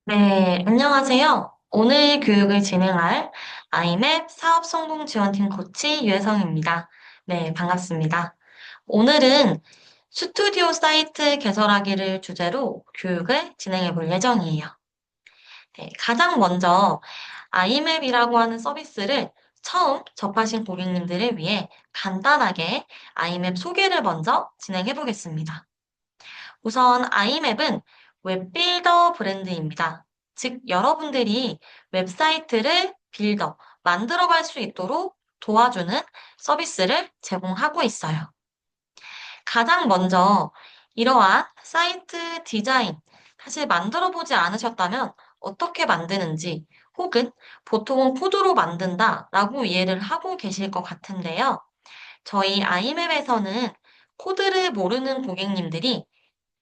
네, 안녕하세요. 오늘 교육을 진행할 아이맵 사업성공지원팀 코치 유혜성입니다. 네, 반갑습니다. 오늘은 스튜디오 사이트 개설하기를 주제로 교육을 진행해 볼 예정이에요. 네, 가장 먼저 아이맵이라고 하는 서비스를 처음 접하신 고객님들을 위해 간단하게 아이맵 소개를 먼저 진행해 보겠습니다. 우선 아이맵은 웹빌더 브랜드입니다. 즉, 여러분들이 웹사이트를 만들어갈 수 있도록 도와주는 서비스를 제공하고 있어요. 가장 먼저 이러한 사이트 디자인, 사실 만들어 보지 않으셨다면 어떻게 만드는지, 혹은 보통은 코드로 만든다라고 이해를 하고 계실 것 같은데요. 저희 아이맵에서는 코드를 모르는 고객님들이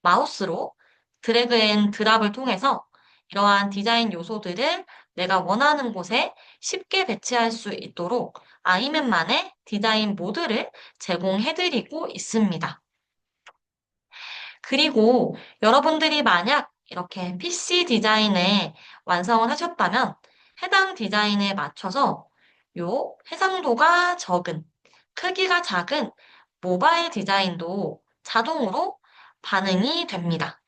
마우스로 드래그 앤 드랍을 통해서 이러한 디자인 요소들을 내가 원하는 곳에 쉽게 배치할 수 있도록 아이맵만의 디자인 모드를 제공해드리고 있습니다. 그리고 여러분들이 만약 이렇게 PC 디자인에 완성을 하셨다면 해당 디자인에 맞춰서 요 해상도가 적은, 크기가 작은 모바일 디자인도 자동으로 반응이 됩니다.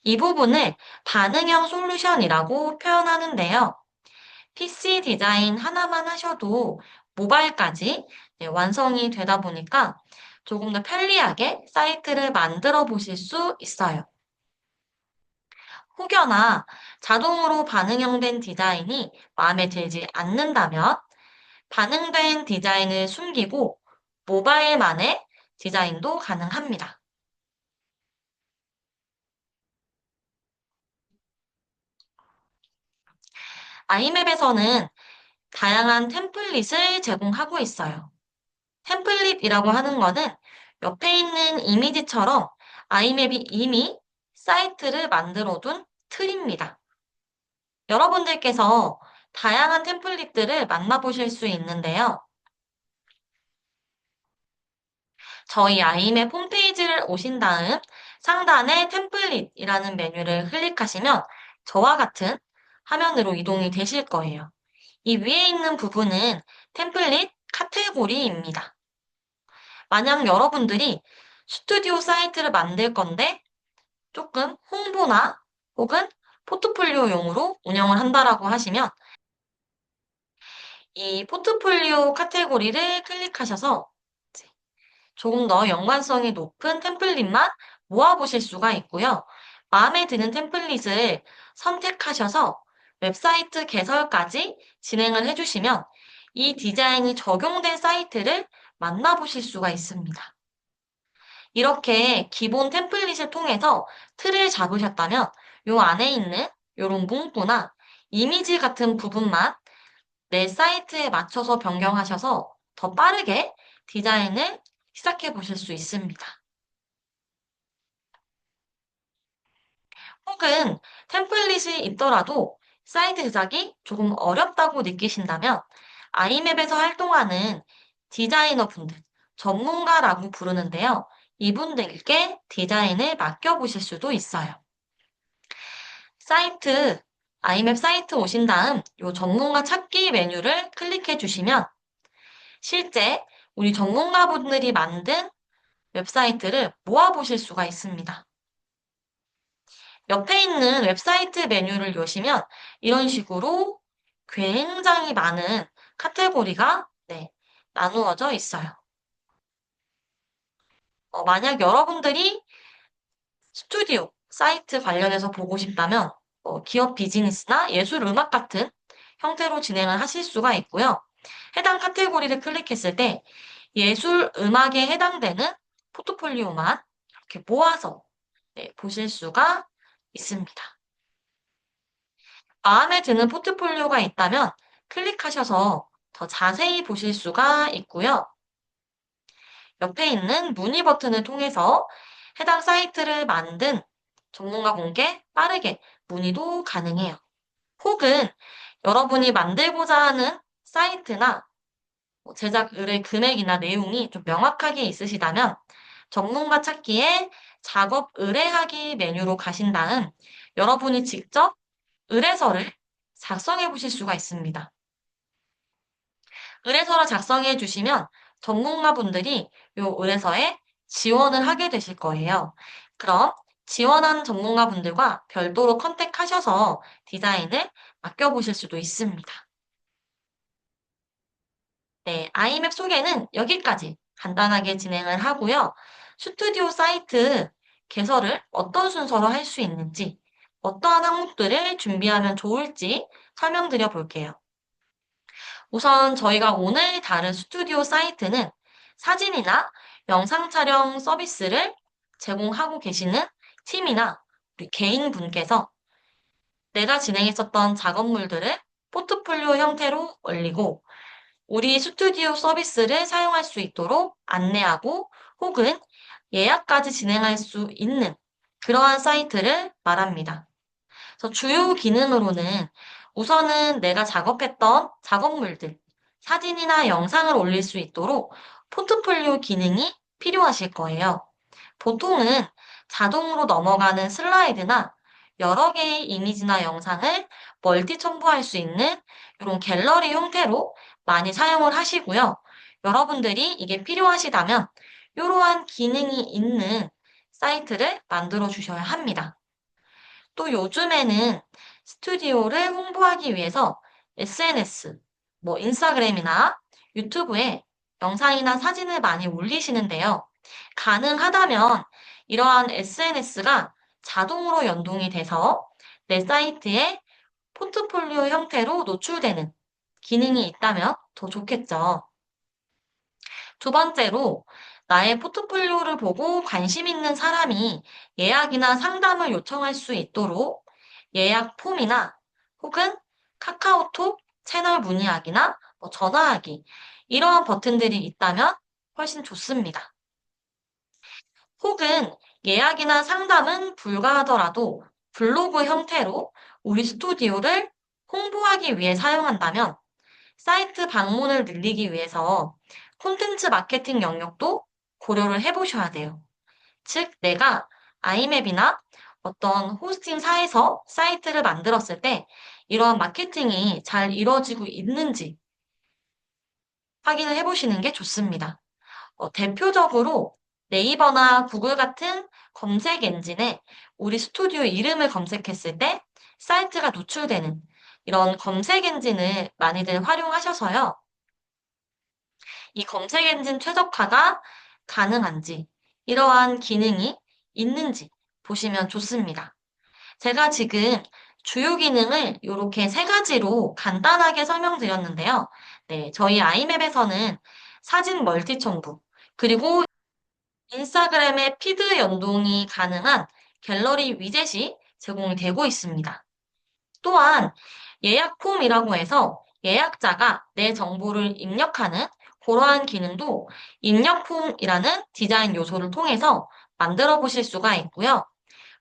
이 부분을 반응형 솔루션이라고 표현하는데요. PC 디자인 하나만 하셔도 모바일까지 완성이 되다 보니까 조금 더 편리하게 사이트를 만들어 보실 수 있어요. 혹여나 자동으로 반응형된 디자인이 마음에 들지 않는다면 반응된 디자인을 숨기고 모바일만의 디자인도 가능합니다. 아이맵에서는 다양한 템플릿을 제공하고 있어요. 템플릿이라고 하는 거는 옆에 있는 이미지처럼 아이맵이 이미 사이트를 만들어 둔 틀입니다. 여러분들께서 다양한 템플릿들을 만나보실 수 있는데요. 저희 아이맵 홈페이지를 오신 다음 상단에 템플릿이라는 메뉴를 클릭하시면 저와 같은 화면으로 이동이 되실 거예요. 이 위에 있는 부분은 템플릿 카테고리입니다. 만약 여러분들이 스튜디오 사이트를 만들 건데 조금 홍보나 혹은 포트폴리오용으로 운영을 한다라고 하시면 이 포트폴리오 카테고리를 클릭하셔서 이제 조금 더 연관성이 높은 템플릿만 모아보실 수가 있고요. 마음에 드는 템플릿을 선택하셔서 웹사이트 개설까지 진행을 해주시면 이 디자인이 적용된 사이트를 만나보실 수가 있습니다. 이렇게 기본 템플릿을 통해서 틀을 잡으셨다면 요 안에 있는 요런 문구나 이미지 같은 부분만 내 사이트에 맞춰서 변경하셔서 더 빠르게 디자인을 시작해 보실 수 있습니다. 혹은 템플릿이 있더라도 사이트 제작이 조금 어렵다고 느끼신다면 아이맵에서 활동하는 디자이너 분들, 전문가라고 부르는데요. 이분들께 디자인을 맡겨보실 수도 있어요. 사이트, 아이맵 사이트 오신 다음 이 전문가 찾기 메뉴를 클릭해 주시면 실제 우리 전문가분들이 만든 웹사이트를 모아보실 수가 있습니다. 옆에 있는 웹사이트 메뉴를 여시면 이런 식으로 굉장히 많은 카테고리가 나누어져 있어요. 만약 여러분들이 스튜디오, 사이트 관련해서 보고 싶다면 기업 비즈니스나 예술 음악 같은 형태로 진행을 하실 수가 있고요. 해당 카테고리를 클릭했을 때 예술 음악에 해당되는 포트폴리오만 이렇게 모아서 보실 수가 있습니다. 마음에 드는 포트폴리오가 있다면 클릭하셔서 더 자세히 보실 수가 있고요. 옆에 있는 문의 버튼을 통해서 해당 사이트를 만든 전문가 분께 빠르게 문의도 가능해요. 혹은 여러분이 만들고자 하는 사이트나 제작 의뢰 금액이나 내용이 좀 명확하게 있으시다면 전문가 찾기에 작업 의뢰하기 메뉴로 가신 다음 여러분이 직접 의뢰서를 작성해 보실 수가 있습니다. 의뢰서를 작성해 주시면 전문가분들이 요 의뢰서에 지원을 하게 되실 거예요. 그럼 지원한 전문가분들과 별도로 컨택하셔서 디자인을 맡겨보실 수도 있습니다. 네, 아이맵 소개는 여기까지 간단하게 진행을 하고요. 스튜디오 사이트 개설을 어떤 순서로 할 수 있는지, 어떠한 항목들을 준비하면 좋을지 설명드려 볼게요. 우선 저희가 오늘 다룬 스튜디오 사이트는 사진이나 영상 촬영 서비스를 제공하고 계시는 팀이나 우리 개인분께서 내가 진행했었던 작업물들을 포트폴리오 형태로 올리고 우리 스튜디오 서비스를 사용할 수 있도록 안내하고 혹은 예약까지 진행할 수 있는 그러한 사이트를 말합니다. 그래서 주요 기능으로는 우선은 내가 작업했던 작업물들, 사진이나 영상을 올릴 수 있도록 포트폴리오 기능이 필요하실 거예요. 보통은 자동으로 넘어가는 슬라이드나 여러 개의 이미지나 영상을 멀티 첨부할 수 있는 이런 갤러리 형태로 많이 사용을 하시고요. 여러분들이 이게 필요하시다면 이러한 기능이 있는 사이트를 만들어 주셔야 합니다. 또 요즘에는 스튜디오를 홍보하기 위해서 SNS, 뭐 인스타그램이나 유튜브에 영상이나 사진을 많이 올리시는데요. 가능하다면 이러한 SNS가 자동으로 연동이 돼서 내 사이트에 포트폴리오 형태로 노출되는 기능이 있다면 더 좋겠죠. 두 번째로 나의 포트폴리오를 보고 관심 있는 사람이 예약이나 상담을 요청할 수 있도록 예약 폼이나 혹은 카카오톡 채널 문의하기나 뭐 전화하기 이러한 버튼들이 있다면 훨씬 좋습니다. 혹은 예약이나 상담은 불가하더라도 블로그 형태로 우리 스튜디오를 홍보하기 위해 사용한다면 사이트 방문을 늘리기 위해서 콘텐츠 마케팅 영역도 고려를 해보셔야 돼요. 즉, 내가 아이맵이나 어떤 호스팅사에서 사이트를 만들었을 때 이러한 마케팅이 잘 이루어지고 있는지 확인을 해보시는 게 좋습니다. 대표적으로 네이버나 구글 같은 검색 엔진에 우리 스튜디오 이름을 검색했을 때 사이트가 노출되는 이런 검색 엔진을 많이들 활용하셔서요. 이 검색 엔진 최적화가 가능한지, 이러한 기능이 있는지 보시면 좋습니다. 제가 지금 주요 기능을 이렇게 세 가지로 간단하게 설명드렸는데요. 네, 저희 아이맵에서는 사진 멀티 첨부, 그리고 인스타그램의 피드 연동이 가능한 갤러리 위젯이 제공이 되고 있습니다. 또한 예약 폼이라고 해서 예약자가 내 정보를 입력하는 그러한 기능도 입력 폼이라는 디자인 요소를 통해서 만들어 보실 수가 있고요.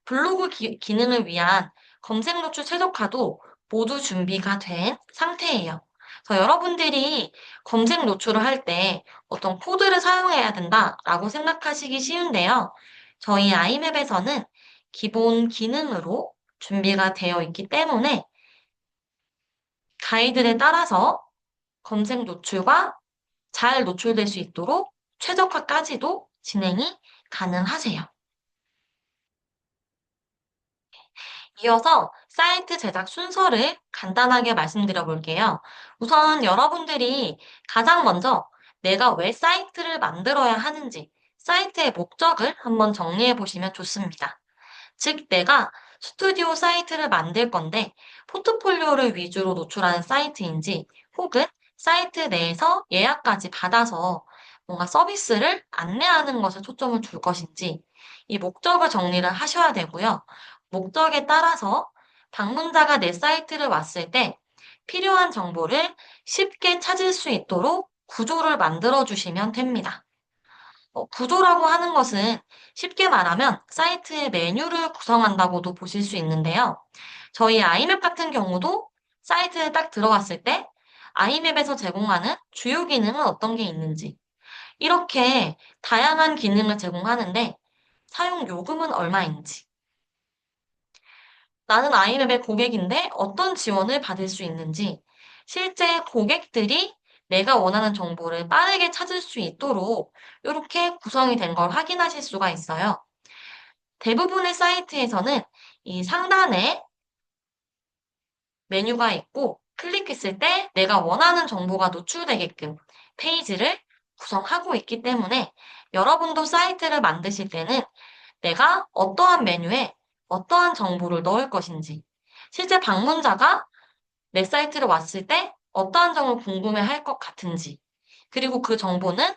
블로그 기능을 위한 검색 노출 최적화도 모두 준비가 된 상태예요. 그래서 여러분들이 검색 노출을 할 때 어떤 코드를 사용해야 된다라고 생각하시기 쉬운데요. 저희 아이맵에서는 기본 기능으로 준비가 되어 있기 때문에 가이드에 따라서 검색 노출과 잘 노출될 수 있도록 최적화까지도 진행이 가능하세요. 이어서 사이트 제작 순서를 간단하게 말씀드려 볼게요. 우선 여러분들이 가장 먼저 내가 왜 사이트를 만들어야 하는지 사이트의 목적을 한번 정리해 보시면 좋습니다. 즉, 내가 스튜디오 사이트를 만들 건데 포트폴리오를 위주로 노출하는 사이트인지 혹은 사이트 내에서 예약까지 받아서 뭔가 서비스를 안내하는 것에 초점을 둘 것인지 이 목적을 정리를 하셔야 되고요. 목적에 따라서 방문자가 내 사이트를 왔을 때 필요한 정보를 쉽게 찾을 수 있도록 구조를 만들어 주시면 됩니다. 구조라고 하는 것은 쉽게 말하면 사이트의 메뉴를 구성한다고도 보실 수 있는데요. 저희 아이맵 같은 경우도 사이트에 딱 들어갔을 때 아이맵에서 제공하는 주요 기능은 어떤 게 있는지 이렇게 다양한 기능을 제공하는데 사용 요금은 얼마인지 나는 아이맵의 고객인데 어떤 지원을 받을 수 있는지, 실제 고객들이 내가 원하는 정보를 빠르게 찾을 수 있도록 이렇게 구성이 된 걸 확인하실 수가 있어요. 대부분의 사이트에서는 이 상단에 메뉴가 있고 클릭했을 때 내가 원하는 정보가 노출되게끔 페이지를 구성하고 있기 때문에 여러분도 사이트를 만드실 때는 내가 어떠한 메뉴에 어떠한 정보를 넣을 것인지, 실제 방문자가 내 사이트를 왔을 때 어떠한 점을 궁금해 할 것 같은지, 그리고 그 정보는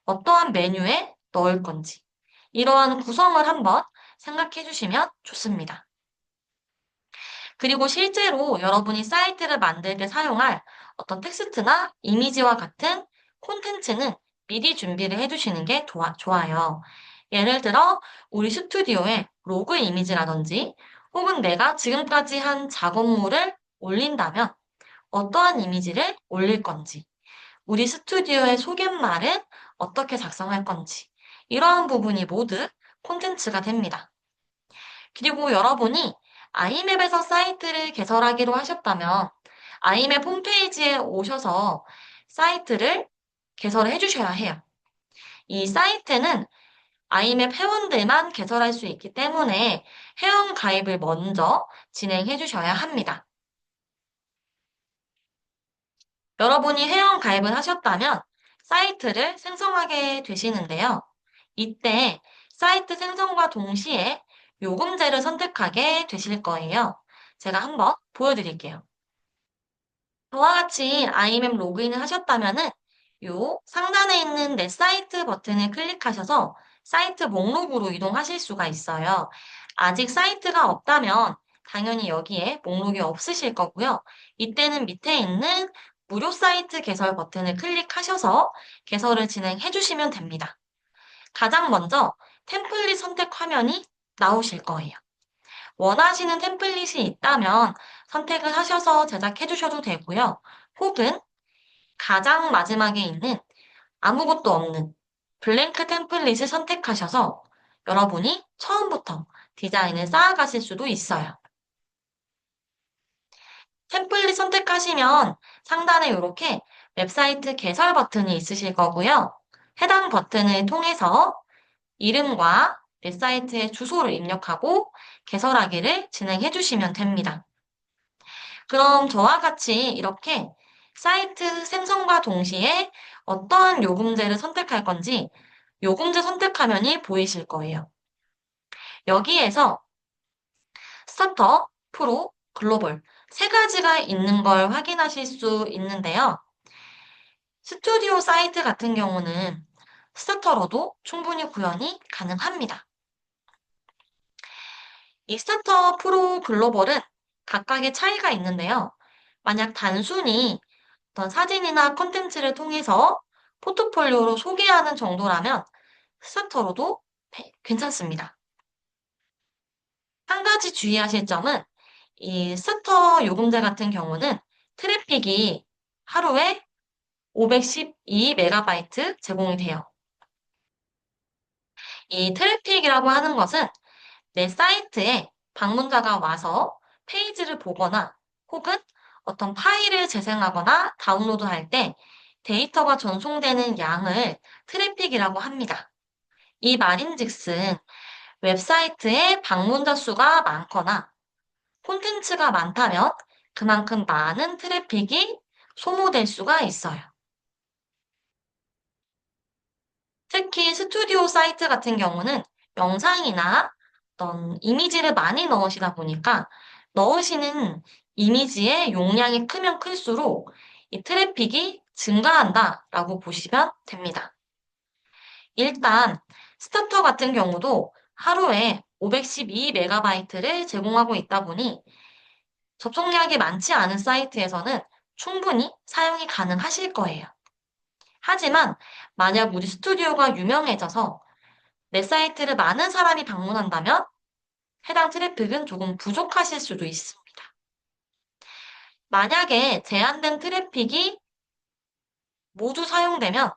어떠한 메뉴에 넣을 건지, 이러한 구성을 한번 생각해 주시면 좋습니다. 그리고 실제로 여러분이 사이트를 만들 때 사용할 어떤 텍스트나 이미지와 같은 콘텐츠는 미리 준비를 해두시는 게 좋아요. 예를 들어, 우리 스튜디오에 로그 이미지라든지 혹은 내가 지금까지 한 작업물을 올린다면 어떠한 이미지를 올릴 건지, 우리 스튜디오의 소개말은 어떻게 작성할 건지, 이러한 부분이 모두 콘텐츠가 됩니다. 그리고 여러분이 아이맵에서 사이트를 개설하기로 하셨다면 아이맵 홈페이지에 오셔서 사이트를 개설을 해주셔야 해요. 이 사이트는 아이맵 회원들만 개설할 수 있기 때문에 회원 가입을 먼저 진행해 주셔야 합니다. 여러분이 회원 가입을 하셨다면 사이트를 생성하게 되시는데요. 이때 사이트 생성과 동시에 요금제를 선택하게 되실 거예요. 제가 한번 보여드릴게요. 저와 같이 아이맵 로그인을 하셨다면은 요 상단에 있는 내 사이트 버튼을 클릭하셔서 사이트 목록으로 이동하실 수가 있어요. 아직 사이트가 없다면 당연히 여기에 목록이 없으실 거고요. 이때는 밑에 있는 무료 사이트 개설 버튼을 클릭하셔서 개설을 진행해 주시면 됩니다. 가장 먼저 템플릿 선택 화면이 나오실 거예요. 원하시는 템플릿이 있다면 선택을 하셔서 제작해 주셔도 되고요. 혹은 가장 마지막에 있는 아무것도 없는 블랭크 템플릿을 선택하셔서 여러분이 처음부터 디자인을 쌓아가실 수도 있어요. 템플릿 선택하시면 상단에 이렇게 웹사이트 개설 버튼이 있으실 거고요. 해당 버튼을 통해서 이름과 웹사이트의 주소를 입력하고 개설하기를 진행해 주시면 됩니다. 그럼 저와 같이 이렇게 사이트 생성과 동시에 어떠한 요금제를 선택할 건지 요금제 선택 화면이 보이실 거예요. 여기에서 스타터, 프로, 글로벌 세 가지가 있는 걸 확인하실 수 있는데요. 스튜디오 사이트 같은 경우는 스타터로도 충분히 구현이 가능합니다. 이 스타터, 프로, 글로벌은 각각의 차이가 있는데요. 만약 단순히 어떤 사진이나 콘텐츠를 통해서 포트폴리오로 소개하는 정도라면 스타터로도 괜찮습니다. 한 가지 주의하실 점은 이 스타터 요금제 같은 경우는 트래픽이 하루에 512MB 제공이 돼요. 이 트래픽이라고 하는 것은 내 사이트에 방문자가 와서 페이지를 보거나 혹은 어떤 파일을 재생하거나 다운로드할 때 데이터가 전송되는 양을 트래픽이라고 합니다. 이 말인즉슨 웹사이트에 방문자 수가 많거나 콘텐츠가 많다면 그만큼 많은 트래픽이 소모될 수가 있어요. 특히 스튜디오 사이트 같은 경우는 영상이나 어떤 이미지를 많이 넣으시다 보니까 넣으시는 이미지의 용량이 크면 클수록 이 트래픽이 증가한다라고 보시면 됩니다. 일단 스타터 같은 경우도 하루에 512MB를 제공하고 있다 보니 접속량이 많지 않은 사이트에서는 충분히 사용이 가능하실 거예요. 하지만 만약 우리 스튜디오가 유명해져서 내 사이트를 많은 사람이 방문한다면 해당 트래픽은 조금 부족하실 수도 있습니다. 만약에 제한된 트래픽이 모두 사용되면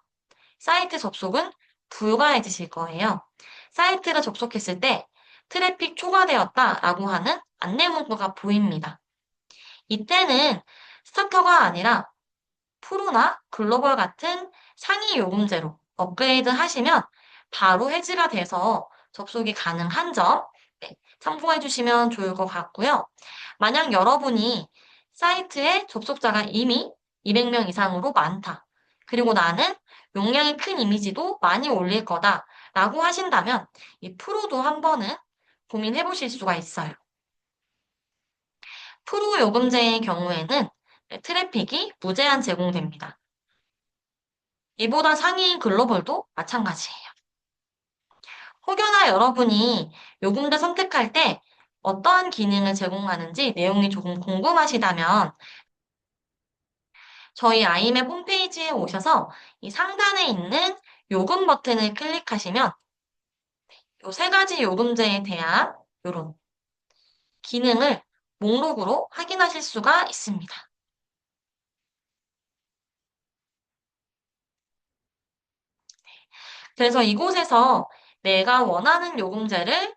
사이트 접속은 불가해지실 거예요. 사이트를 접속했을 때 트래픽 초과되었다라고 하는 안내 문구가 보입니다. 이때는 스타터가 아니라 프로나 글로벌 같은 상위 요금제로 업그레이드 하시면 바로 해지가 돼서 접속이 가능한 점 네, 참고해 주시면 좋을 것 같고요. 만약 여러분이 사이트에 접속자가 이미 200명 이상으로 많다. 그리고 나는 용량이 큰 이미지도 많이 올릴 거다라고 하신다면 이 프로도 한 번은 고민해 보실 수가 있어요. 프로 요금제의 경우에는 트래픽이 무제한 제공됩니다. 이보다 상위인 글로벌도 마찬가지예요. 혹여나 여러분이 요금제 선택할 때 어떠한 기능을 제공하는지 내용이 조금 궁금하시다면 저희 아이맵 홈페이지에 오셔서 이 상단에 있는 요금 버튼을 클릭하시면 요 세 가지 요금제에 대한 요런 기능을 목록으로 확인하실 수가 있습니다. 그래서 이곳에서 내가 원하는 요금제를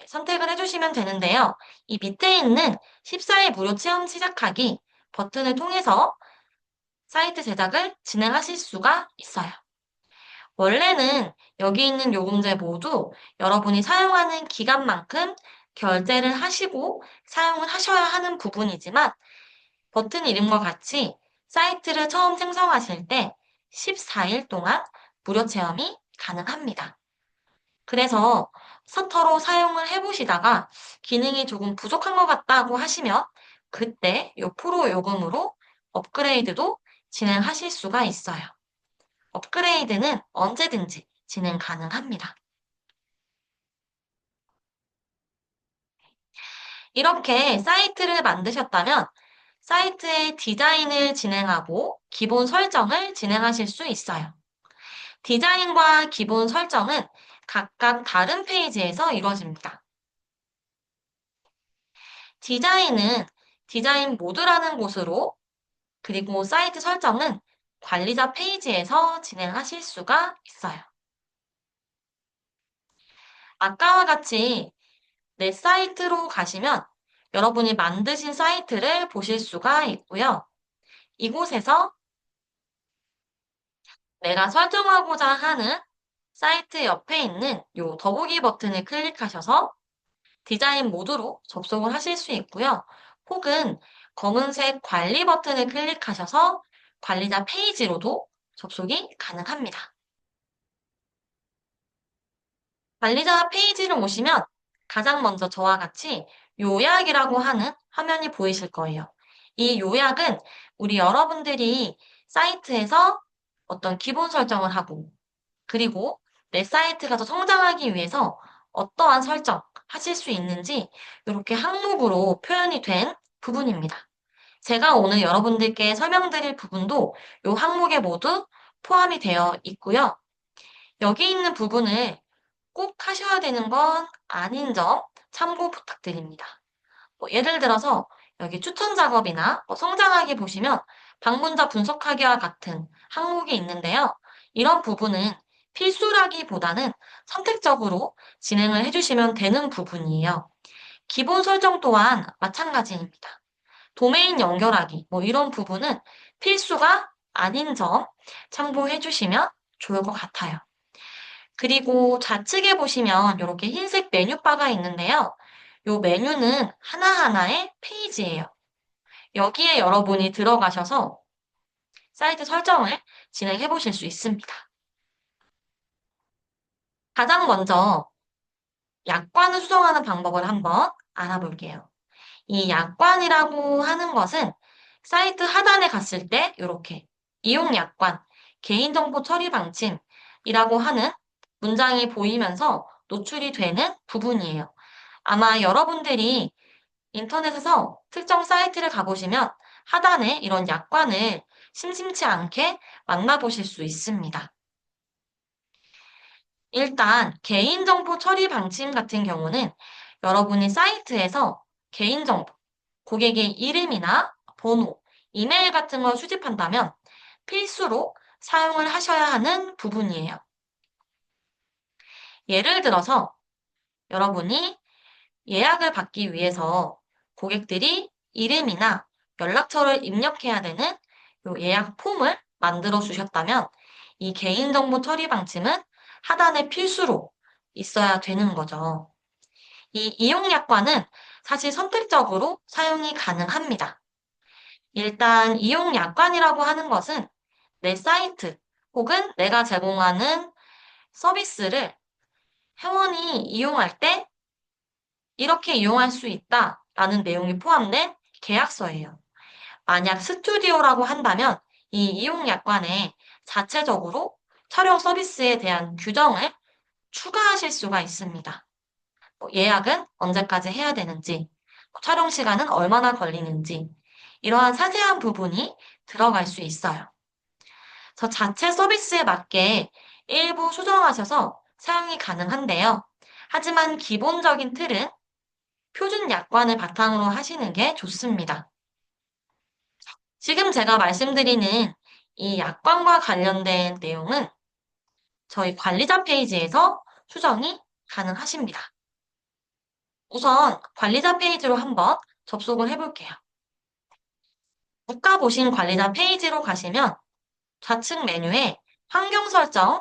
선택을 해주시면 되는데요. 이 밑에 있는 14일 무료 체험 시작하기 버튼을 통해서 사이트 제작을 진행하실 수가 있어요. 원래는 여기 있는 요금제 모두 여러분이 사용하는 기간만큼 결제를 하시고 사용을 하셔야 하는 부분이지만 버튼 이름과 같이 사이트를 처음 생성하실 때 14일 동안 무료 체험이 가능합니다. 그래서 서터로 사용을 해보시다가 기능이 조금 부족한 것 같다고 하시면 그때 요 프로 요금으로 업그레이드도 진행하실 수가 있어요. 업그레이드는 언제든지 진행 가능합니다. 이렇게 사이트를 만드셨다면 사이트의 디자인을 진행하고 기본 설정을 진행하실 수 있어요. 디자인과 기본 설정은 각각 다른 페이지에서 이루어집니다. 디자인은 디자인 모드라는 곳으로 그리고 사이트 설정은 관리자 페이지에서 진행하실 수가 있어요. 아까와 같이 내 사이트로 가시면 여러분이 만드신 사이트를 보실 수가 있고요. 이곳에서 내가 설정하고자 하는 사이트 옆에 있는 이 더보기 버튼을 클릭하셔서 디자인 모드로 접속을 하실 수 있고요. 혹은 검은색 관리 버튼을 클릭하셔서 관리자 페이지로도 접속이 가능합니다. 관리자 페이지를 오시면 가장 먼저 저와 같이 요약이라고 하는 화면이 보이실 거예요. 이 요약은 우리 여러분들이 사이트에서 어떤 기본 설정을 하고 그리고 내 사이트가 더 성장하기 위해서 어떠한 설정 하실 수 있는지 이렇게 항목으로 표현이 된 부분입니다. 제가 오늘 여러분들께 설명드릴 부분도 이 항목에 모두 포함이 되어 있고요. 여기 있는 부분을 꼭 하셔야 되는 건 아닌 점 참고 부탁드립니다. 예를 들어서 여기 추천 작업이나 성장하기 보시면 방문자 분석하기와 같은 항목이 있는데요. 이런 부분은 필수라기보다는 선택적으로 진행을 해주시면 되는 부분이에요. 기본 설정 또한 마찬가지입니다. 도메인 연결하기, 이런 부분은 필수가 아닌 점 참고해 주시면 좋을 것 같아요. 그리고 좌측에 보시면 이렇게 흰색 메뉴바가 있는데요. 이 메뉴는 하나하나의 페이지예요. 여기에 여러분이 들어가셔서 사이트 설정을 진행해 보실 수 있습니다. 가장 먼저 약관을 수정하는 방법을 한번 알아볼게요. 이 약관이라고 하는 것은 사이트 하단에 갔을 때 이렇게 이용 약관, 개인정보 처리 방침이라고 하는 문장이 보이면서 노출이 되는 부분이에요. 아마 여러분들이 인터넷에서 특정 사이트를 가보시면 하단에 이런 약관을 심심치 않게 만나보실 수 있습니다. 일단 개인정보 처리 방침 같은 경우는 여러분이 사이트에서 개인정보, 고객의 이름이나 번호, 이메일 같은 걸 수집한다면 필수로 사용을 하셔야 하는 부분이에요. 예를 들어서 여러분이 예약을 받기 위해서 고객들이 이름이나 연락처를 입력해야 되는 요 예약 폼을 만들어 주셨다면 이 개인정보 처리 방침은 하단에 필수로 있어야 되는 거죠. 이 이용 약관은 사실 선택적으로 사용이 가능합니다. 일단 이용 약관이라고 하는 것은 내 사이트 혹은 내가 제공하는 서비스를 회원이 이용할 때 이렇게 이용할 수 있다라는 내용이 포함된 계약서예요. 만약 스튜디오라고 한다면 이 이용 약관에 자체적으로 촬영 서비스에 대한 규정을 추가하실 수가 있습니다. 예약은 언제까지 해야 되는지, 촬영 시간은 얼마나 걸리는지, 이러한 자세한 부분이 들어갈 수 있어요. 그래서 자체 서비스에 맞게 일부 수정하셔서 사용이 가능한데요. 하지만 기본적인 틀은 표준 약관을 바탕으로 하시는 게 좋습니다. 지금 제가 말씀드리는 이 약관과 관련된 내용은 저희 관리자 페이지에서 수정이 가능하십니다. 우선 관리자 페이지로 한번 접속을 해볼게요. 국가보신 관리자 페이지로 가시면 좌측 메뉴에 환경 설정,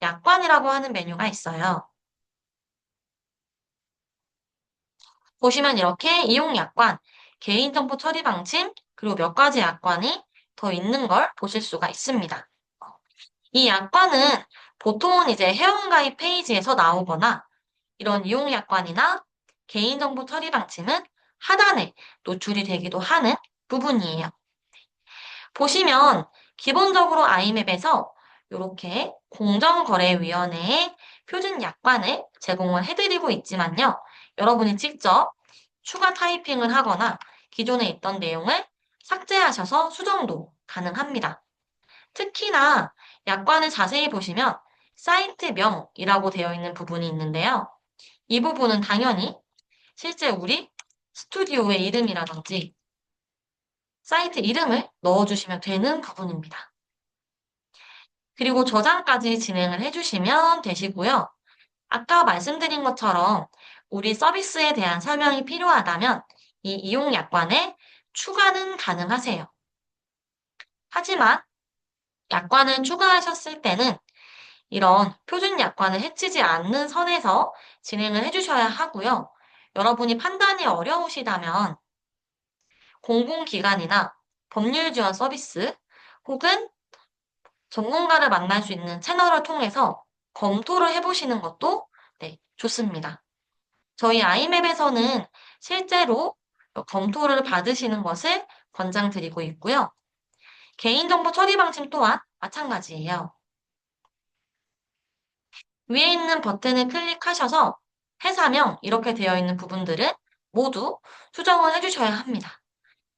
약관이라고 하는 메뉴가 있어요. 보시면 이렇게 이용 약관, 개인정보 처리 방침, 그리고 몇 가지 약관이 더 있는 걸 보실 수가 있습니다. 이 약관은 보통은 이제 회원가입 페이지에서 나오거나 이런 이용 약관이나 개인정보 처리 방침은 하단에 노출이 되기도 하는 부분이에요. 보시면 기본적으로 아이맵에서 이렇게 공정거래위원회의 표준 약관을 제공을 해드리고 있지만요. 여러분이 직접 추가 타이핑을 하거나 기존에 있던 내용을 삭제하셔서 수정도 가능합니다. 특히나 약관을 자세히 보시면 사이트명이라고 되어 있는 부분이 있는데요. 이 부분은 당연히 실제 우리 스튜디오의 이름이라든지 사이트 이름을 넣어주시면 되는 부분입니다. 그리고 저장까지 진행을 해주시면 되시고요. 아까 말씀드린 것처럼 우리 서비스에 대한 설명이 필요하다면 이 이용 약관에 추가는 가능하세요. 하지만 약관을 추가하셨을 때는 이런 표준 약관을 해치지 않는 선에서 진행을 해주셔야 하고요. 여러분이 판단이 어려우시다면 공공기관이나 법률 지원 서비스 혹은 전문가를 만날 수 있는 채널을 통해서 검토를 해보시는 것도 네, 좋습니다. 저희 아이맵에서는 실제로 검토를 받으시는 것을 권장드리고 있고요. 개인정보 처리 방침 또한 마찬가지예요. 위에 있는 버튼을 클릭하셔서 회사명 이렇게 되어 있는 부분들은 모두 수정을 해주셔야 합니다.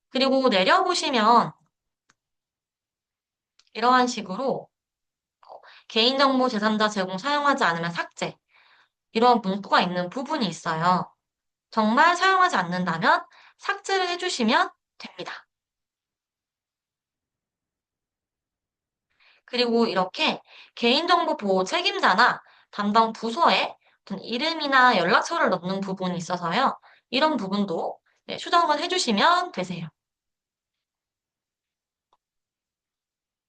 그리고 내려보시면 이러한 식으로 개인정보 제3자 제공 사용하지 않으면 삭제 이런 문구가 있는 부분이 있어요. 정말 사용하지 않는다면 삭제를 해주시면 됩니다. 그리고 이렇게 개인정보 보호 책임자나 담당 부서에 어떤 이름이나 연락처를 넣는 부분이 있어서요. 이런 부분도 네, 수정을 해주시면 되세요.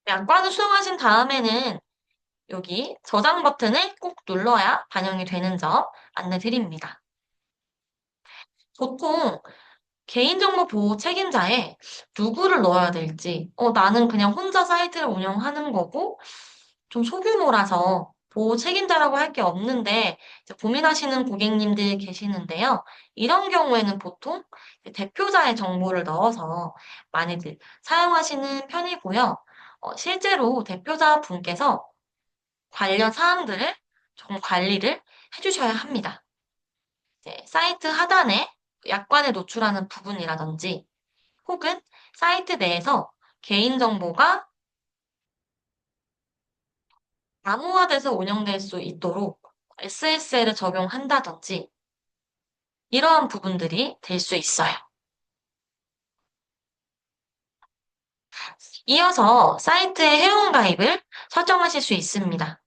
약관을 수정하신 다음에는 여기 저장 버튼을 꼭 눌러야 반영이 되는 점 안내 드립니다. 보통 개인정보 보호 책임자에 누구를 넣어야 될지, 나는 그냥 혼자 사이트를 운영하는 거고, 좀 소규모라서 보호 책임자라고 할 게 없는데, 이제 고민하시는 고객님들이 계시는데요. 이런 경우에는 보통 대표자의 정보를 넣어서 많이들 사용하시는 편이고요. 실제로 대표자 분께서 관련 사항들을 조금 관리를 해주셔야 합니다. 사이트 하단에 약관에 노출하는 부분이라든지 혹은 사이트 내에서 개인정보가 암호화돼서 운영될 수 있도록 SSL을 적용한다든지 이러한 부분들이 될 수 있어요. 이어서 사이트의 회원가입을 설정하실 수 있습니다.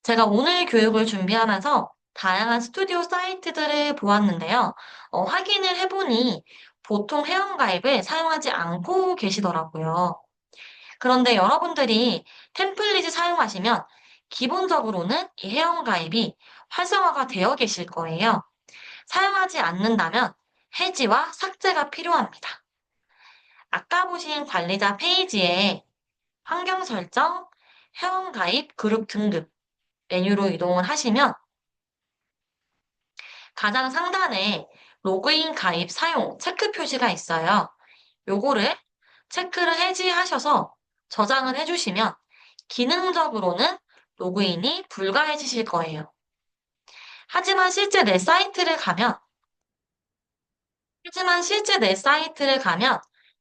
제가 오늘 교육을 준비하면서 다양한 스튜디오 사이트들을 보았는데요. 확인을 해보니 보통 회원가입을 사용하지 않고 계시더라고요. 그런데 여러분들이 템플릿을 사용하시면 기본적으로는 이 회원가입이 활성화가 되어 계실 거예요. 사용하지 않는다면 해지와 삭제가 필요합니다. 아까 보신 관리자 페이지에 환경 설정, 회원가입, 그룹 등급 메뉴로 이동을 하시면 가장 상단에 로그인 가입 사용 체크 표시가 있어요. 요거를 체크를 해지하셔서 저장을 해주시면 기능적으로는 로그인이 불가해지실 거예요. 하지만 실제 내 사이트를 가면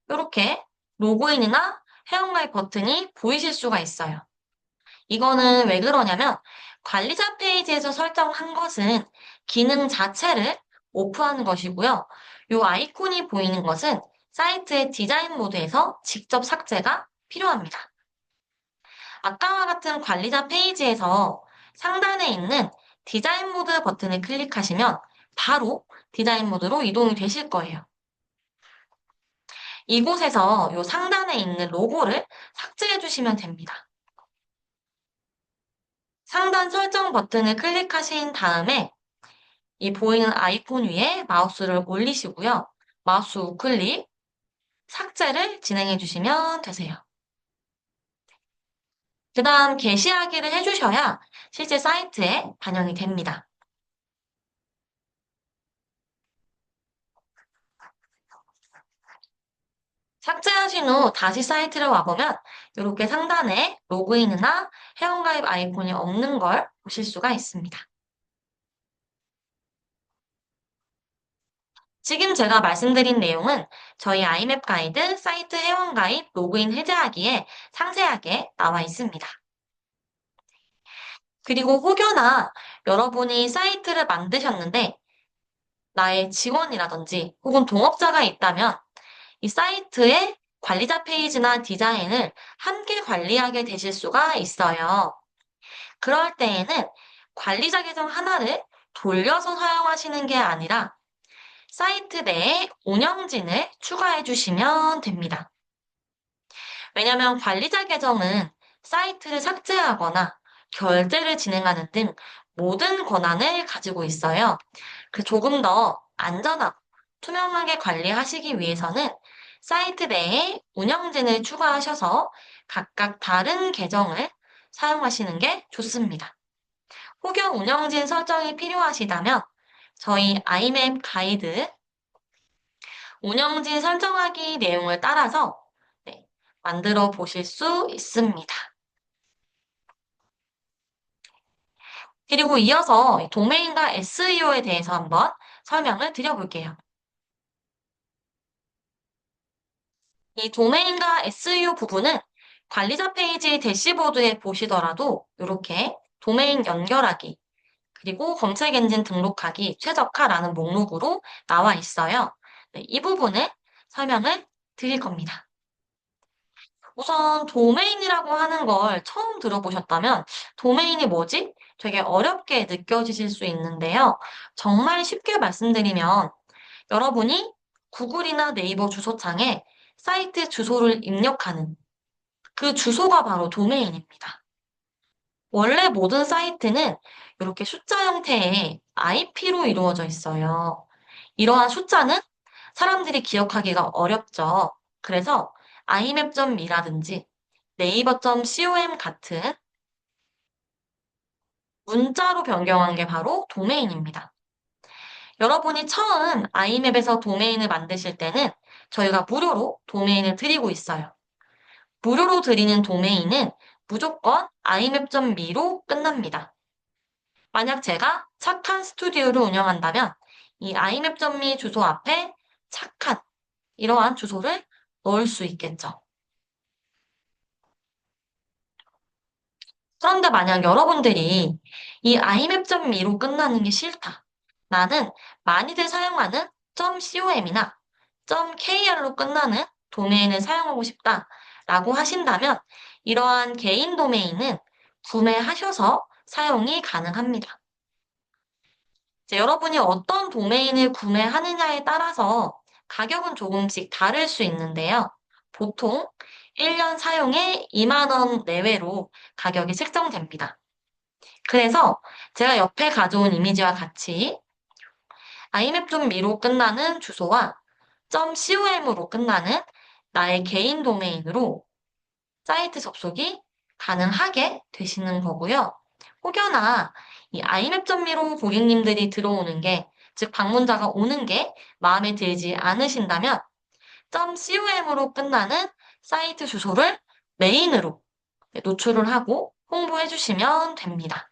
이렇게 로그인이나 회원가입 버튼이 보이실 수가 있어요. 이거는 왜 그러냐면 관리자 페이지에서 설정한 것은 기능 자체를 오프하는 것이고요. 이 아이콘이 보이는 것은 사이트의 디자인 모드에서 직접 삭제가 필요합니다. 아까와 같은 관리자 페이지에서 상단에 있는 디자인 모드 버튼을 클릭하시면 바로 디자인 모드로 이동이 되실 거예요. 이곳에서 이 상단에 있는 로고를 삭제해 주시면 됩니다. 상단 설정 버튼을 클릭하신 다음에 이 보이는 아이콘 위에 마우스를 올리시고요. 마우스 우클릭, 삭제를 진행해 주시면 되세요. 그 다음 게시하기를 해주셔야 실제 사이트에 반영이 됩니다. 삭제하신 후 다시 사이트를 와보면 이렇게 상단에 로그인이나 회원가입 아이콘이 없는 걸 보실 수가 있습니다. 지금 제가 말씀드린 내용은 저희 아이맵 가이드 사이트 회원가입 로그인 해제하기에 상세하게 나와 있습니다. 그리고 혹여나 여러분이 사이트를 만드셨는데 나의 직원이라든지 혹은 동업자가 있다면 이 사이트의 관리자 페이지나 디자인을 함께 관리하게 되실 수가 있어요. 그럴 때에는 관리자 계정 하나를 돌려서 사용하시는 게 아니라 사이트 내에 운영진을 추가해 주시면 됩니다. 왜냐하면 관리자 계정은 사이트를 삭제하거나 결제를 진행하는 등 모든 권한을 가지고 있어요. 조금 더 안전하고 투명하게 관리하시기 위해서는 사이트 내에 운영진을 추가하셔서 각각 다른 계정을 사용하시는 게 좋습니다. 혹여 운영진 설정이 필요하시다면 저희 아이맵 가이드 운영진 설정하기 내용을 따라서 네, 만들어 보실 수 있습니다. 그리고 이어서 도메인과 SEO에 대해서 한번 설명을 드려볼게요. 이 도메인과 SEO 부분은 관리자 페이지 대시보드에 보시더라도 이렇게 도메인 연결하기, 그리고 검색 엔진 등록하기 최적화라는 목록으로 나와 있어요. 네, 이 부분을 설명을 드릴 겁니다. 우선 도메인이라고 하는 걸 처음 들어보셨다면 도메인이 뭐지? 되게 어렵게 느껴지실 수 있는데요. 정말 쉽게 말씀드리면 여러분이 구글이나 네이버 주소창에 사이트 주소를 입력하는 그 주소가 바로 도메인입니다. 원래 모든 사이트는 이렇게 숫자 형태의 IP로 이루어져 있어요. 이러한 숫자는 사람들이 기억하기가 어렵죠. 그래서 imap.me라든지 네이버.com 같은 문자로 변경한 게 바로 도메인입니다. 여러분이 처음 imap에서 도메인을 만드실 때는 저희가 무료로 도메인을 드리고 있어요. 무료로 드리는 도메인은 무조건 imap.me로 끝납니다. 만약 제가 착한 스튜디오를 운영한다면 이 imap.me 주소 앞에 착한 이러한 주소를 넣을 수 있겠죠. 그런데 만약 여러분들이 이 imap.me로 끝나는 게 싫다. 나는 많이들 사용하는 .com이나 .kr로 끝나는 도메인을 사용하고 싶다. 라고 하신다면 이러한 개인 도메인은 구매하셔서 사용이 가능합니다. 이제 여러분이 어떤 도메인을 구매하느냐에 따라서 가격은 조금씩 다를 수 있는데요. 보통 1년 사용에 2만 원 내외로 가격이 책정됩니다. 그래서 제가 옆에 가져온 이미지와 같이 imap.me로 끝나는 주소와 .com으로 끝나는 나의 개인 도메인으로 사이트 접속이 가능하게 되시는 거고요. 혹여나 이 imap.me로 고객님들이 들어오는 게, 즉 방문자가 오는 게 마음에 들지 않으신다면 .com으로 끝나는 사이트 주소를 메인으로 노출을 하고 홍보해 주시면 됩니다.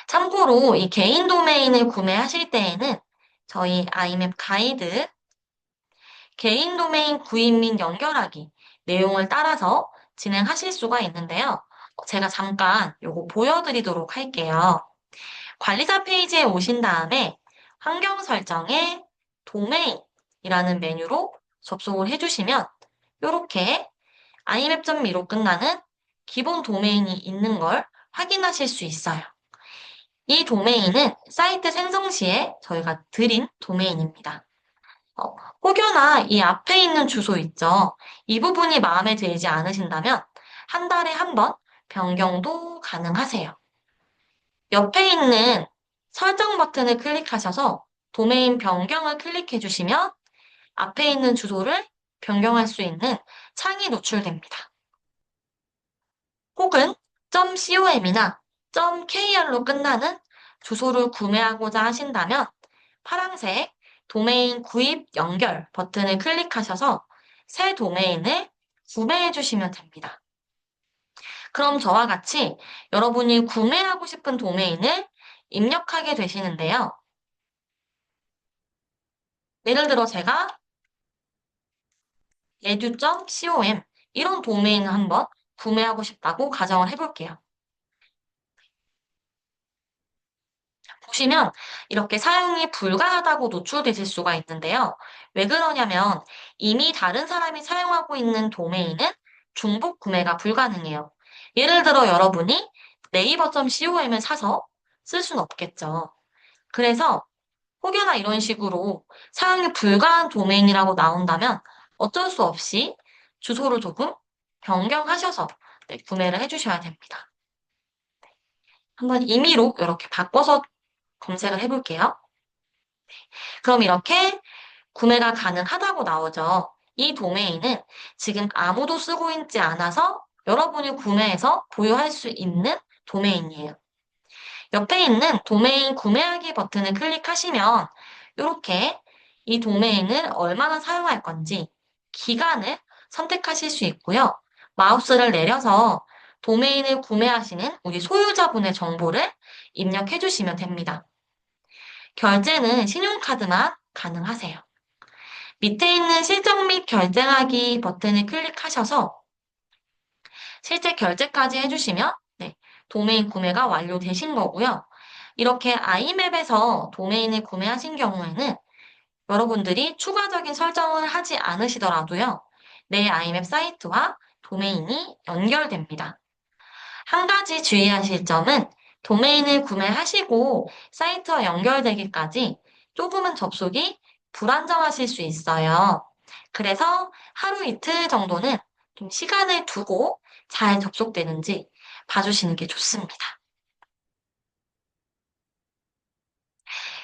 참고로 이 개인 도메인을 구매하실 때에는 저희 imap 가이드 개인 도메인 구입 및 연결하기 내용을 따라서 진행하실 수가 있는데요. 제가 잠깐 요거 보여드리도록 할게요. 관리자 페이지에 오신 다음에 환경 설정에 도메인이라는 메뉴로 접속을 해주시면 이렇게 imap.me로 끝나는 기본 도메인이 있는 걸 확인하실 수 있어요. 이 도메인은 사이트 생성 시에 저희가 드린 도메인입니다. 혹여나 이 앞에 있는 주소 있죠? 이 부분이 마음에 들지 않으신다면 한 달에 한 번 변경도 가능하세요. 옆에 있는 설정 버튼을 클릭하셔서 도메인 변경을 클릭해 주시면 앞에 있는 주소를 변경할 수 있는 창이 노출됩니다. 혹은 .com이나 .kr로 끝나는 주소를 구매하고자 하신다면 파란색 도메인 구입 연결 버튼을 클릭하셔서 새 도메인을 구매해 주시면 됩니다. 그럼 저와 같이 여러분이 구매하고 싶은 도메인을 입력하게 되시는데요. 예를 들어 제가 edu.com 이런 도메인을 한번 구매하고 싶다고 가정을 해볼게요. 보시면 이렇게 사용이 불가하다고 노출되실 수가 있는데요. 왜 그러냐면 이미 다른 사람이 사용하고 있는 도메인은 중복 구매가 불가능해요. 예를 들어 여러분이 네이버.com을 사서 쓸 수는 없겠죠. 그래서 혹여나 이런 식으로 사용이 불가한 도메인이라고 나온다면 어쩔 수 없이 주소를 조금 변경하셔서 구매를 해주셔야 됩니다. 한번 임의로 이렇게 바꿔서 검색을 해볼게요. 그럼 이렇게 구매가 가능하다고 나오죠. 이 도메인은 지금 아무도 쓰고 있지 않아서 여러분이 구매해서 보유할 수 있는 도메인이에요. 옆에 있는 도메인 구매하기 버튼을 클릭하시면 이렇게 이 도메인을 얼마나 사용할 건지 기간을 선택하실 수 있고요. 마우스를 내려서 도메인을 구매하시는 우리 소유자분의 정보를 입력해 주시면 됩니다. 결제는 신용카드만 가능하세요. 밑에 있는 실적 및 결제하기 버튼을 클릭하셔서 실제 결제까지 해주시면 도메인 구매가 완료되신 거고요. 이렇게 imap에서 도메인을 구매하신 경우에는 여러분들이 추가적인 설정을 하지 않으시더라도요. 내 imap 사이트와 도메인이 연결됩니다. 한 가지 주의하실 점은 도메인을 구매하시고 사이트와 연결되기까지 조금은 접속이 불안정하실 수 있어요. 그래서 하루 이틀 정도는 좀 시간을 두고 잘 접속되는지 봐주시는 게 좋습니다.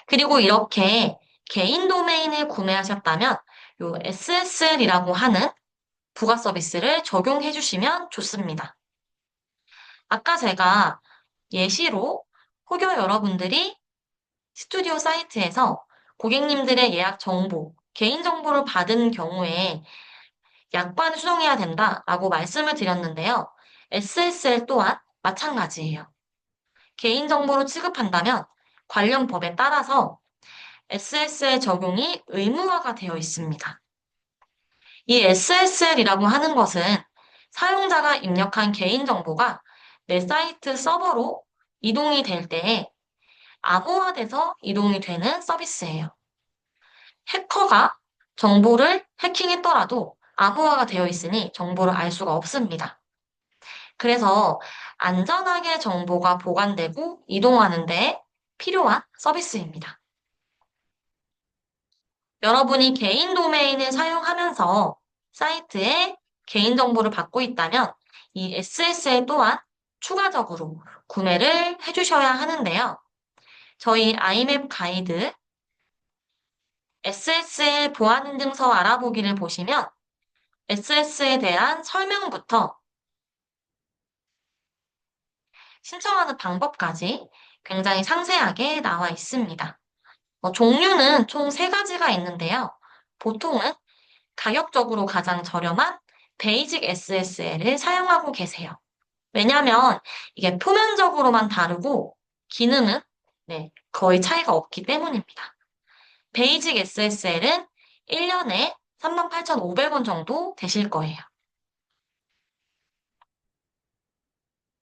그리고 이렇게 개인 도메인을 구매하셨다면 요 SSL이라고 하는 부가 서비스를 적용해 주시면 좋습니다. 아까 제가 예시로 혹여 여러분들이 스튜디오 사이트에서 고객님들의 예약 정보, 개인 정보를 받은 경우에 약관을 수정해야 된다라고 말씀을 드렸는데요. SSL 또한 마찬가지예요. 개인정보로 취급한다면 관련 법에 따라서 SSL 적용이 의무화가 되어 있습니다. 이 SSL이라고 하는 것은 사용자가 입력한 개인정보가 내 사이트 서버로 이동이 될 때에 암호화돼서 이동이 되는 서비스예요. 해커가 정보를 해킹했더라도 암호화가 되어 있으니 정보를 알 수가 없습니다. 그래서 안전하게 정보가 보관되고 이동하는데 필요한 서비스입니다. 여러분이 개인 도메인을 사용하면서 사이트에 개인정보를 받고 있다면 이 SSL 또한 추가적으로 구매를 해주셔야 하는데요. 저희 아이맵 가이드 SSL 보안 인증서 알아보기를 보시면 SS에 대한 설명부터 신청하는 방법까지 굉장히 상세하게 나와 있습니다. 종류는 총 3가지가 있는데요. 보통은 가격적으로 가장 저렴한 베이직 SSL을 사용하고 계세요. 왜냐하면 이게 표면적으로만 다르고 기능은 거의 차이가 없기 때문입니다. 베이직 SSL은 1년에 38,500원 정도 되실 거예요.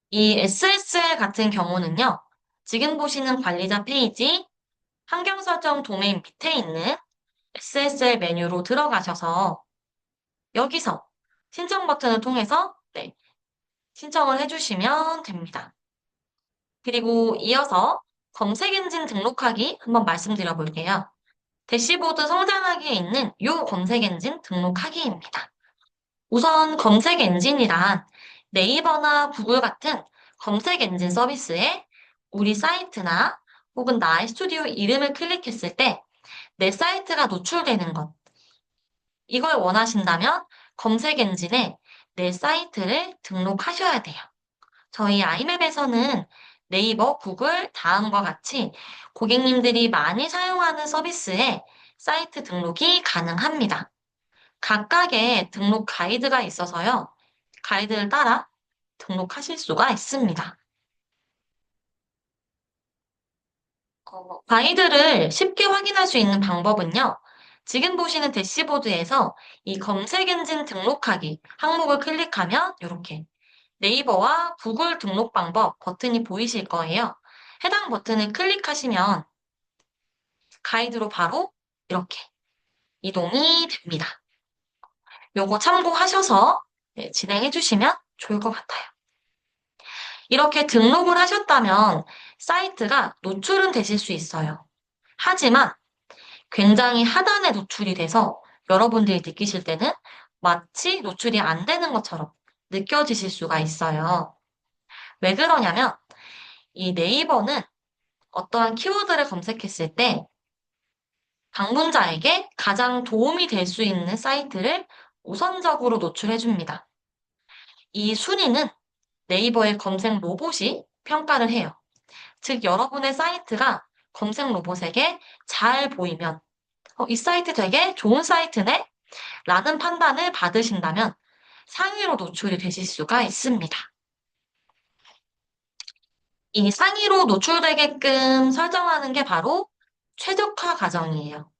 이 SSL 같은 경우는요, 지금 보시는 관리자 페이지 환경 설정 도메인 밑에 있는 SSL 메뉴로 들어가셔서 여기서 신청 버튼을 통해서 신청을 해주시면 됩니다. 그리고 이어서 검색 엔진 등록하기 한번 말씀드려 볼게요. 대시보드 성장하기에 있는 이 검색 엔진 등록하기입니다. 우선 검색 엔진이란 네이버나 구글 같은 검색 엔진 서비스에 우리 사이트나 혹은 나의 스튜디오 이름을 클릭했을 때 내 사이트가 노출되는 것. 이걸 원하신다면 검색 엔진에 내 사이트를 등록하셔야 돼요. 저희 아이맵에서는 네이버, 구글, 다음과 같이 고객님들이 많이 사용하는 서비스에 사이트 등록이 가능합니다. 각각의 등록 가이드가 있어서요. 가이드를 따라 등록하실 수가 있습니다. 가이드를 쉽게 확인할 수 있는 방법은요. 지금 보시는 대시보드에서 이 검색 엔진 등록하기 항목을 클릭하면 이렇게 네이버와 구글 등록 방법 버튼이 보이실 거예요. 해당 버튼을 클릭하시면 가이드로 바로 이렇게 이동이 됩니다. 요거 참고하셔서 진행해 주시면 좋을 것 같아요. 이렇게 등록을 하셨다면 사이트가 노출은 되실 수 있어요. 하지만 굉장히 하단에 노출이 돼서 여러분들이 느끼실 때는 마치 노출이 안 되는 것처럼 느껴지실 수가 있어요. 왜 그러냐면 이 네이버는 어떠한 키워드를 검색했을 때 방문자에게 가장 도움이 될 수 있는 사이트를 우선적으로 노출해 줍니다. 이 순위는 네이버의 검색 로봇이 평가를 해요. 즉, 여러분의 사이트가 검색 로봇에게 잘 보이면, 이 사이트 되게 좋은 사이트네? 라는 판단을 받으신다면 상위로 노출이 되실 수가 있습니다. 이 상위로 노출되게끔 설정하는 게 바로 최적화 과정이에요.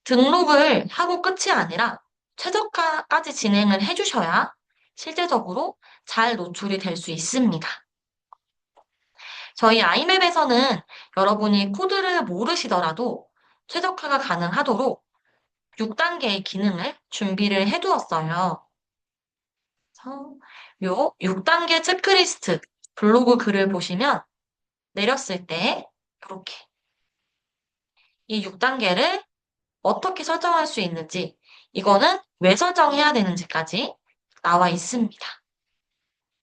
등록을 하고 끝이 아니라 최적화까지 진행을 해주셔야 실제적으로 잘 노출이 될 수 있습니다. 저희 아이맵에서는 여러분이 코드를 모르시더라도 최적화가 가능하도록 6단계의 기능을 준비를 해두었어요. 요 6단계 체크리스트 블로그 글을 보시면 내렸을 때 이렇게 이 6단계를 어떻게 설정할 수 있는지, 이거는 왜 설정해야 되는지까지 나와 있습니다.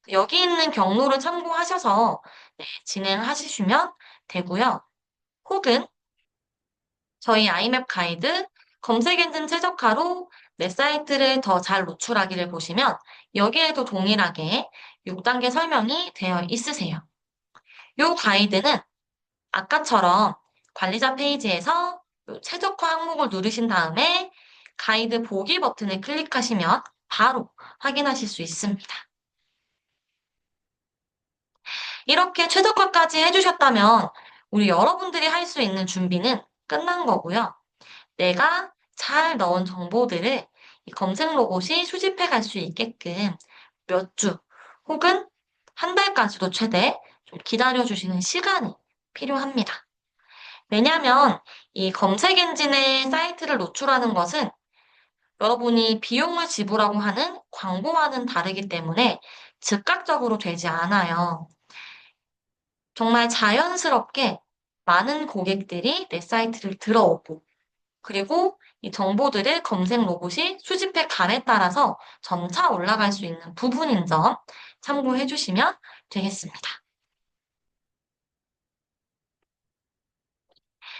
여기 있는 경로를 참고하셔서 진행하시면 되고요. 혹은 저희 아이맵 가이드 검색 엔진 최적화로 내 사이트를 더 잘 노출하기를 보시면 여기에도 동일하게 6단계 설명이 되어 있으세요. 이 가이드는 아까처럼 관리자 페이지에서 요 최적화 항목을 누르신 다음에 가이드 보기 버튼을 클릭하시면 바로 확인하실 수 있습니다. 이렇게 최적화까지 해주셨다면 우리 여러분들이 할 수 있는 준비는 끝난 거고요. 내가 잘 넣은 정보들을 이 검색 로봇이 수집해 갈 수 있게끔 몇 주 혹은 한 달까지도 최대 좀 기다려 주시는 시간이 필요합니다. 왜냐하면 이 검색 엔진의 사이트를 노출하는 것은 여러분이 비용을 지불하고 하는 광고와는 다르기 때문에 즉각적으로 되지 않아요. 정말 자연스럽게 많은 고객들이 내 사이트를 들어오고, 그리고 이 정보들을 검색 로봇이 수집해 감에 따라서 점차 올라갈 수 있는 부분인 점 참고해 주시면 되겠습니다.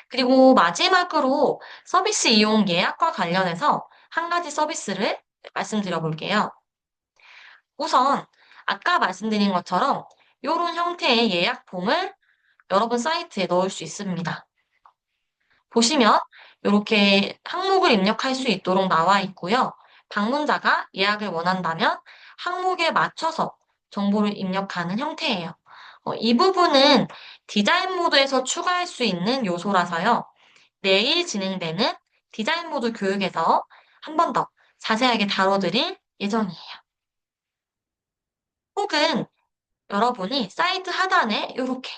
그리고 마지막으로 서비스 이용 예약과 관련해서 한 가지 서비스를 말씀드려 볼게요. 우선 아까 말씀드린 것처럼 이런 형태의 예약 폼을 여러분 사이트에 넣을 수 있습니다. 보시면 이렇게 항목을 입력할 수 있도록 나와 있고요. 방문자가 예약을 원한다면 항목에 맞춰서 정보를 입력하는 형태예요. 이 부분은 디자인 모드에서 추가할 수 있는 요소라서요. 내일 진행되는 디자인 모드 교육에서 한 번 더 자세하게 다뤄드릴 예정이에요. 혹은 여러분이 사이트 하단에 이렇게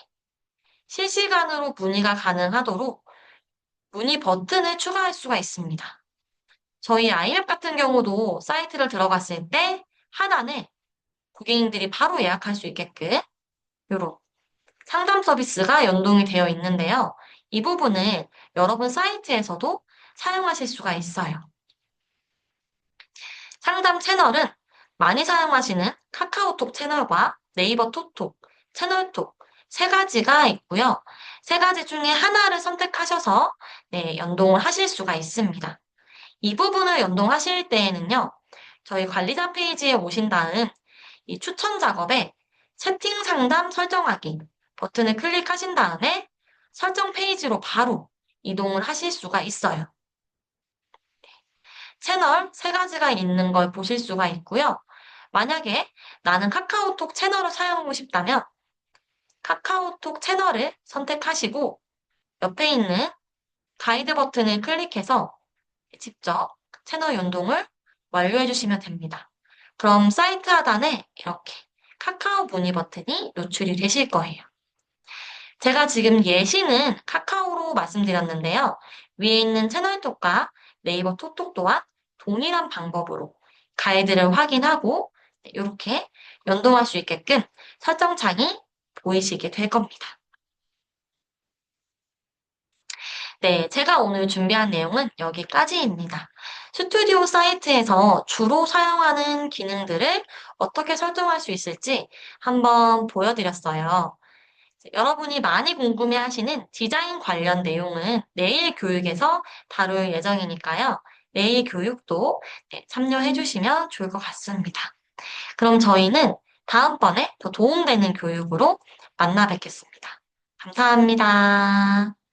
실시간으로 문의가 가능하도록 문의 버튼을 추가할 수가 있습니다. 저희 아이앱 같은 경우도 사이트를 들어갔을 때 하단에 고객님들이 바로 예약할 수 있게끔 요런 상담 서비스가 연동이 되어 있는데요. 이 부분을 여러분 사이트에서도 사용하실 수가 있어요. 상담 채널은 많이 사용하시는 카카오톡 채널과 네이버 톡톡, 채널톡 세 가지가 있고요. 세 가지 중에 하나를 선택하셔서 네, 연동을 하실 수가 있습니다. 이 부분을 연동하실 때에는요. 저희 관리자 페이지에 오신 다음 이 추천 작업에 채팅 상담 설정하기 버튼을 클릭하신 다음에 설정 페이지로 바로 이동을 하실 수가 있어요. 채널 세 가지가 있는 걸 보실 수가 있고요. 만약에 나는 카카오톡 채널을 사용하고 싶다면 카카오톡 채널을 선택하시고 옆에 있는 가이드 버튼을 클릭해서 직접 채널 연동을 완료해 주시면 됩니다. 그럼 사이트 하단에 이렇게 카카오 문의 버튼이 노출이 되실 거예요. 제가 지금 예시는 카카오로 말씀드렸는데요. 위에 있는 채널톡과 네이버 톡톡 또한 동일한 방법으로 가이드를 확인하고 이렇게 연동할 수 있게끔 설정창이 보이시게 될 겁니다. 네, 제가 오늘 준비한 내용은 여기까지입니다. 스튜디오 사이트에서 주로 사용하는 기능들을 어떻게 설정할 수 있을지 한번 보여드렸어요. 여러분이 많이 궁금해하시는 디자인 관련 내용은 내일 교육에서 다룰 예정이니까요. 내일 교육도 네, 참여해 주시면 좋을 것 같습니다. 그럼 저희는 다음번에 더 도움되는 교육으로 만나 뵙겠습니다. 감사합니다.